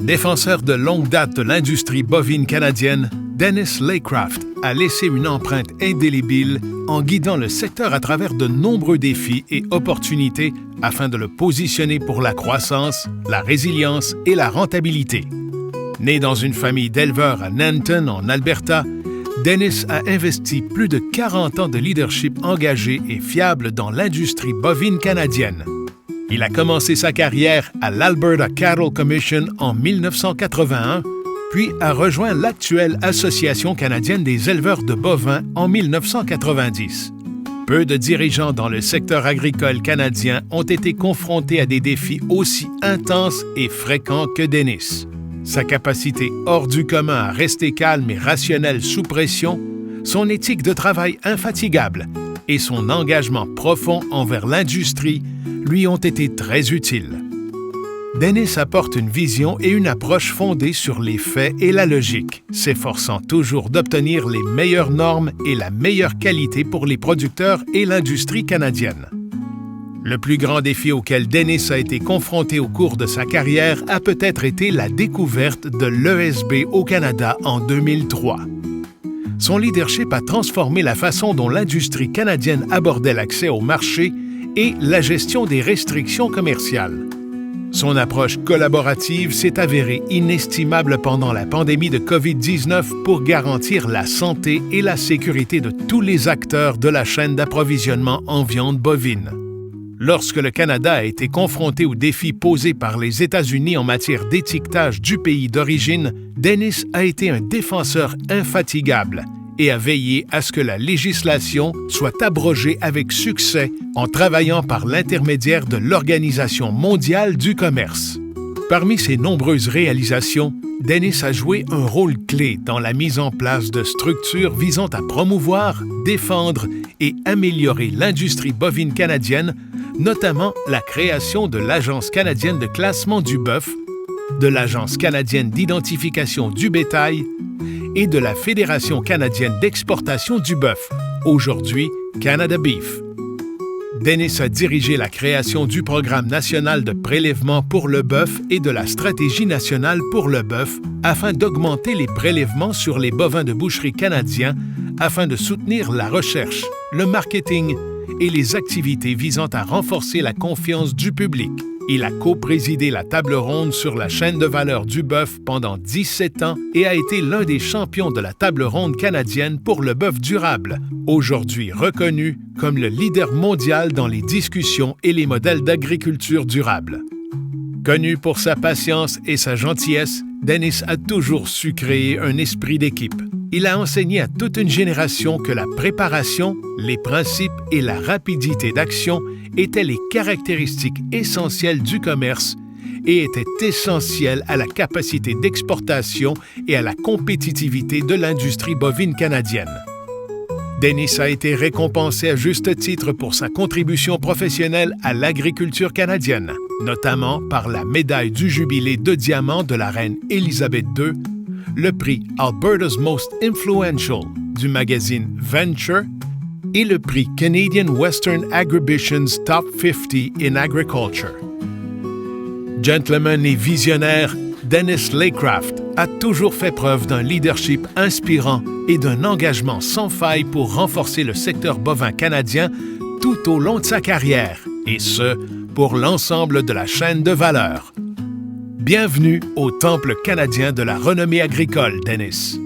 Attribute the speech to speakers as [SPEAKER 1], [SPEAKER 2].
[SPEAKER 1] Défenseur de longue date de l'industrie bovine canadienne, Dennis Laycraft a laissé une empreinte indélébile en guidant le secteur à travers de nombreux défis et opportunités afin de le positionner pour la croissance, la résilience et la rentabilité. Né dans une famille d'éleveurs à Nanton, en Alberta, Dennis a investi plus de 40 ans de leadership engagé et fiable dans l'industrie bovine canadienne. Il a commencé sa carrière à l'Alberta Cattle Commission en 1981, puis a rejoint l'actuelle Association canadienne des éleveurs de bovins en 1990. Peu de dirigeants dans le secteur agricole canadien ont été confrontés à des défis aussi intenses et fréquents que Dennis. Sa capacité hors du commun à rester calme et rationnel sous pression, son éthique de travail infatigable et son engagement profond envers l'industrie lui ont été très utiles. Dennis apporte une vision et une approche fondée sur les faits et la logique, s'efforçant toujours d'obtenir les meilleures normes et la meilleure qualité pour les producteurs et l'industrie canadienne. Le plus grand défi auquel Dennis a été confronté au cours de sa carrière a peut-être été la découverte de l'ESB au Canada en 2003. Son leadership a transformé la façon dont l'industrie canadienne abordait l'accès au marché et la gestion des restrictions commerciales. Son approche collaborative s'est avérée inestimable pendant la pandémie de COVID-19 pour garantir la santé et la sécurité de tous les acteurs de la chaîne d'approvisionnement en viande bovine. Lorsque le Canada a été confronté aux défis posés par les États-Unis en matière d'étiquetage du pays d'origine, Dennis a été un défenseur infatigable et a veillé à ce que la législation soit abrogée avec succès en travaillant par l'intermédiaire de l'Organisation mondiale du commerce. Parmi ses nombreuses réalisations, Dennis a joué un rôle clé dans la mise en place de structures visant à promouvoir, défendre et améliorer l'industrie bovine canadienne, notamment la création de l'Agence canadienne de classement du bœuf, de l'Agence canadienne d'identification du bétail et de la Fédération canadienne d'exportation du bœuf, aujourd'hui Canada Beef. Dennis a dirigé la création du Programme national de prélèvement pour le bœuf et de la Stratégie nationale pour le bœuf afin d'augmenter les prélèvements sur les bovins de boucherie canadiens afin de soutenir la recherche, le marketing et les activités visant à renforcer la confiance du public. Il a coprésidé la table ronde sur la chaîne de valeur du bœuf pendant 17 ans et a été l'un des champions de la table ronde canadienne pour le bœuf durable, aujourd'hui reconnu comme le leader mondial dans les discussions et les modèles d'agriculture durable. Connu pour sa patience et sa gentillesse, Dennis a toujours su créer un esprit d'équipe. Il a enseigné à toute une génération que la préparation, les principes et la rapidité d'action étaient les caractéristiques essentielles du commerce et étaient essentielles à la capacité d'exportation et à la compétitivité de l'industrie bovine canadienne. Dennis a été récompensé à juste titre pour sa contribution professionnelle à l'agriculture canadienne, notamment par la médaille du jubilé de diamant de la reine Élisabeth II, le prix Alberta's Most Influential du magazine Venture et le prix Canadian Western Agribition's Top 50 in Agriculture. Gentleman et visionnaire, Dennis Laycraft a toujours fait preuve d'un leadership inspirant et d'un engagement sans faille pour renforcer le secteur bovin canadien tout au long de sa carrière, et ce, pour l'ensemble de la chaîne de valeur. Bienvenue au Temple canadien de la renommée agricole, Dennis.